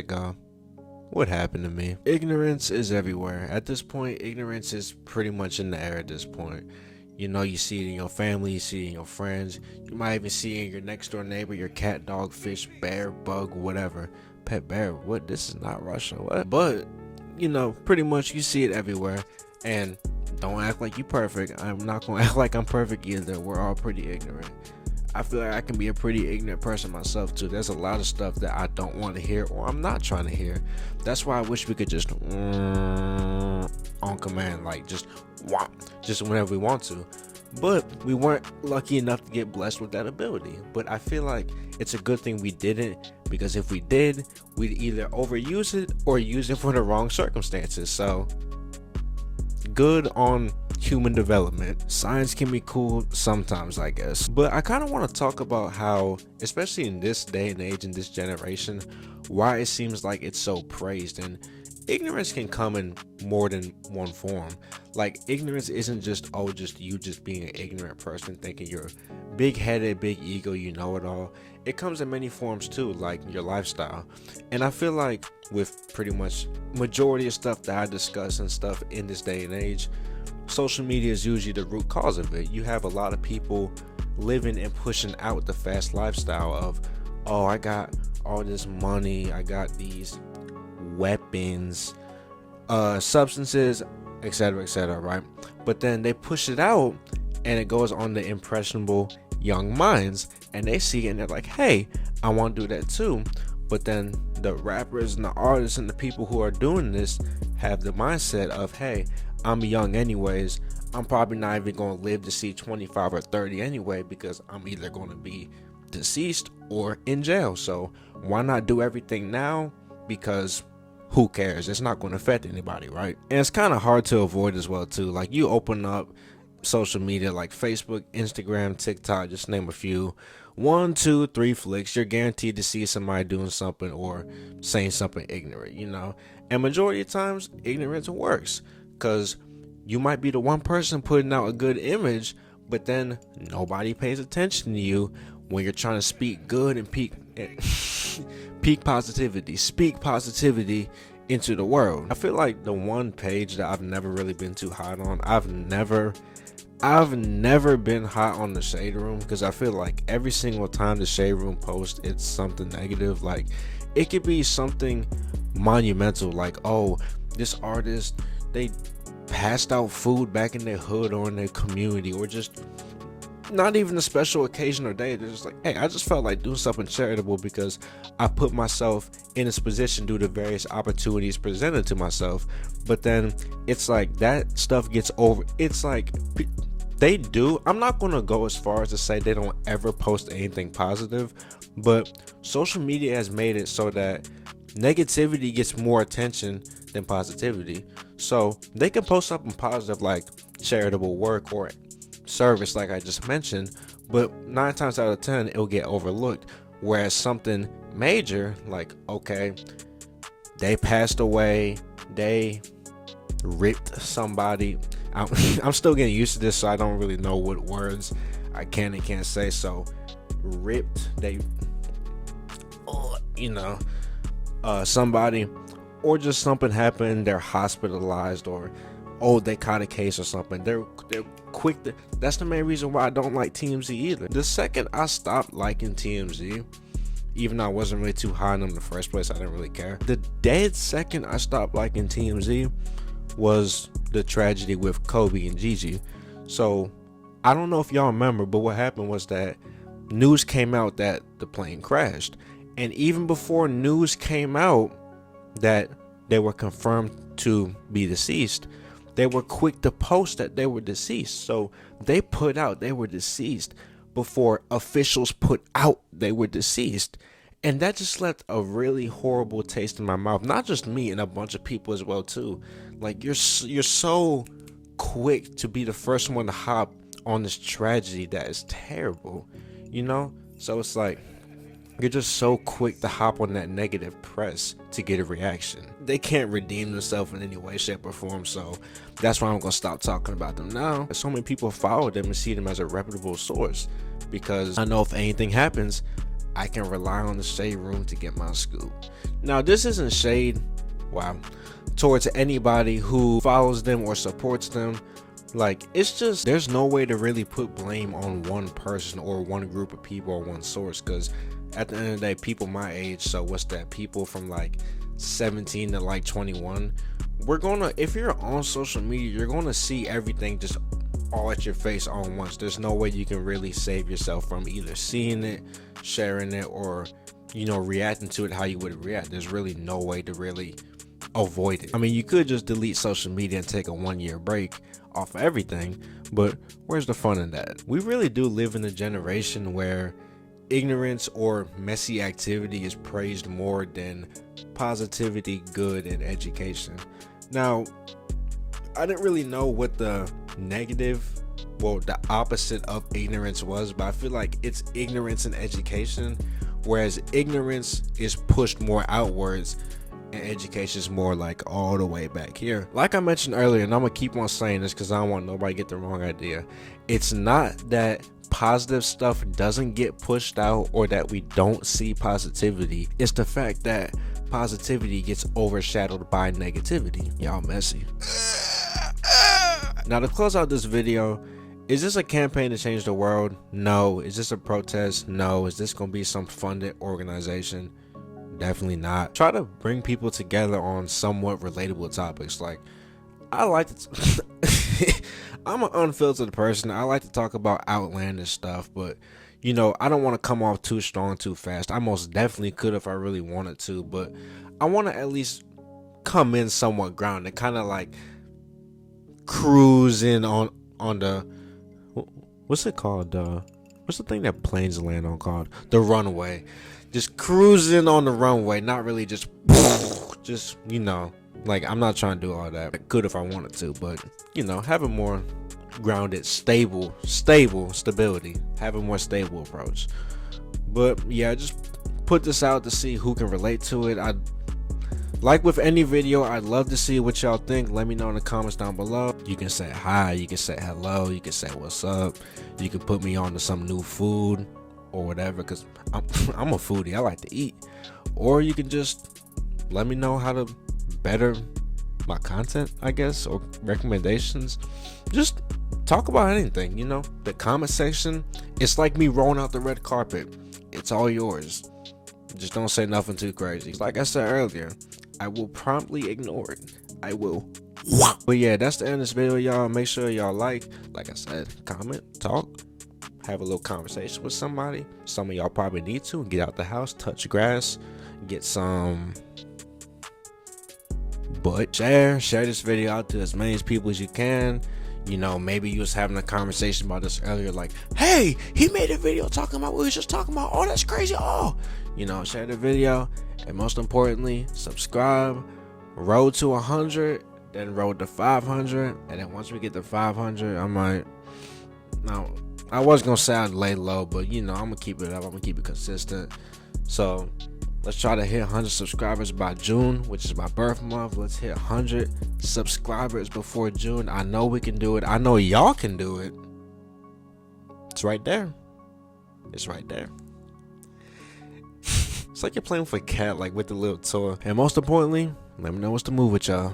ago. What happened to me? Ignorance is everywhere. At this point, ignorance is pretty much in the air at this point. You know, you see it in your family, you see it in your friends. You might even see it in your next door neighbor, your cat, dog, fish, bear, bug, whatever. Pet bear, what? This is not Russia, what? But, you know, pretty much you see it everywhere. And don't act like you perfect. I'm not going to act like I'm perfect either. We're all pretty ignorant. I feel like I can be a pretty ignorant person myself too. There's a lot of stuff that I don't want to hear or I'm not trying to hear. That's why I wish we could just on command, like just whenever we want to. But we weren't lucky enough to get blessed with that ability. But I feel like it's a good thing we didn't, because if we did, we'd either overuse it or use it for the wrong circumstances. So good on human development. Science can be cool sometimes, I guess, but I kind of want to talk about how, especially in this day and age, in this generation, why it seems like it's so praised. And ignorance can come in more than one form. Like, ignorance isn't just you just being an ignorant person thinking you're big-headed, big ego, you know it all. It comes in many forms too, like your lifestyle. And I feel like with pretty much majority of stuff that I discuss and stuff in this day and age, social media is usually the root cause of it. You have a lot of people living and pushing out the fast lifestyle of, oh, I got all this money, I got these weapons, substances, etc., right? But then they push it out and it goes on the impressionable young minds, and they see it and they're like, hey, I want to do that too. But then the rappers and the artists and the people who are doing this have the mindset of, hey, I'm young anyways, I'm probably not even going to live to see 25 or 30 anyway, because I'm either going to be deceased or in jail. So why not do everything now? Because who cares? It's not going to affect anybody, right? And it's kind of hard to avoid as well too. Like, you open up social media like Facebook, Instagram, TikTok, just name a few, 1, 2, 3 flicks, you're guaranteed to see somebody doing something or saying something ignorant, you know? And majority of times, ignorance works, because you might be the one person putting out a good image, but then nobody pays attention to you when you're trying to speak good and speak positivity into the world. I feel like the one page that I've never really been too hot on, I've never been hot on the Shade Room, because I feel like every single time the Shade Room posts, it's something negative. Like, it could be something monumental, like, oh, this artist, they passed out food back in their hood or in their community, or just not even a special occasion or day. They're just like, hey, I just felt like doing something charitable because I put myself in this position due to various opportunities presented to myself. But then it's like that stuff gets over. It's like they do. I'm not going to go as far as to say they don't ever post anything positive, but social media has made it so that negativity gets more attention than positivity. So they can post something positive like charitable work or service like I just mentioned, but 9 times out of 10 it'll get overlooked. Whereas something major, like, okay, they passed away, they ripped somebody. I'm still getting used to this, so I don't really know what words I can and can't say. So ripped, they somebody, or just something happened, they're hospitalized, or they caught a case or something, they're quick to, that's the main reason why I don't like TMZ either. The second I stopped liking TMZ, even though I wasn't really too high on them in the first place, I didn't really care. The dead second I stopped liking TMZ was the tragedy with Kobe and Gigi. So I don't know if y'all remember, but what happened was that news came out that the plane crashed, and even before news came out that they were confirmed to be deceased, they were quick to post that they were deceased. So they put out they were deceased before officials put out they were deceased. And that just left a really horrible taste in my mouth. Not just me, and a bunch of people as well too. Like, you're so quick to be the first one to hop on this tragedy that is terrible, you know? So it's like, you're just so quick to hop on that negative press to get a reaction. They can't redeem themselves in any way, shape, or form, so that's why I'm going to stop talking about them now. So many people follow them and see them as a reputable source, because I know if anything happens, I can rely on the shade room to get my scoop. Now, this isn't shade, wow, towards anybody who follows them or supports them. Like, it's just, there's no way to really put blame on one person or one group of people or one source, because at the end of the day, people my age, so what's that, people from like 17 to like 21, if you're on social media, you're gonna see everything just all at your face all once. There's no way you can really save yourself from either seeing it, sharing it, or reacting to it how you would react. There's really no way to really avoid it. I mean, you could just delete social media and take a 1-year break off of everything, but where's the fun in that? We really do live in a generation where ignorance or messy activity is praised more than positivity, good, and education. Now, I didn't really know what the opposite of ignorance was, but I feel like it's ignorance and education, whereas ignorance is pushed more outwards and education is more like all the way back here. Like I mentioned earlier, and I'm gonna keep on saying this because I don't want nobody to get the wrong idea. It's not that positive stuff doesn't get pushed out or that we don't see positivity. It's the fact that positivity gets overshadowed by negativity. Y'all messy. Now, to close out this video, is this a campaign to change the world? No. Is this a protest? No. Is this gonna be some funded organization? Definitely not. Try to bring people together on somewhat relatable topics. Like, I like to I'm an unfiltered person. I like to talk about outlandish stuff, but I don't want to come off too strong too fast. I most definitely could if I really wanted to, but I want to at least come in somewhat grounded, kind of like cruise in on the, what's it called, what's the thing that planes land on called? The runway. Just cruising on the runway, not really just like, I'm not trying to do all that. I could if I wanted to, but have a more grounded, stability, have a more stable approach. But yeah, just put this out to see who can relate to it. Like with any video, I'd love to see what y'all think. Let me know in the comments down below. You can say hi, you can say hello, you can say what's up, you can put me on to some new food or whatever, because I'm a foodie, I like to eat. Or you can just let me know how to better my content, I guess, or recommendations. Just talk about anything. The comment section, it's like me rolling out the red carpet. It's all yours. Just don't say nothing too crazy. Like I said earlier, I will promptly ignore it. I will. But yeah, that's the end of this video, y'all. Make sure y'all like I said, comment, talk, have a little conversation with somebody. Some of y'all probably need to get out the house, touch grass, get some butt. Share this video out to as many people as you can. Maybe you was having a conversation about this earlier, like, hey, he made a video talking about what we was just talking about. Oh, that's crazy. Oh, share the video, and most importantly, subscribe. Road to 100, then road to 500, and then once we get to 500, I was gonna say I'd lay low, but I'm gonna keep it up. I'm gonna keep it consistent. So let's try to hit 100 subscribers by June, which is my birth month. Let's hit 100 subscribers before June. I know we can do it. I know y'all can do it. It's right there. It's right there. It's like you're playing with a cat, like with the little toy. And most importantly, let me know what's the move with y'all.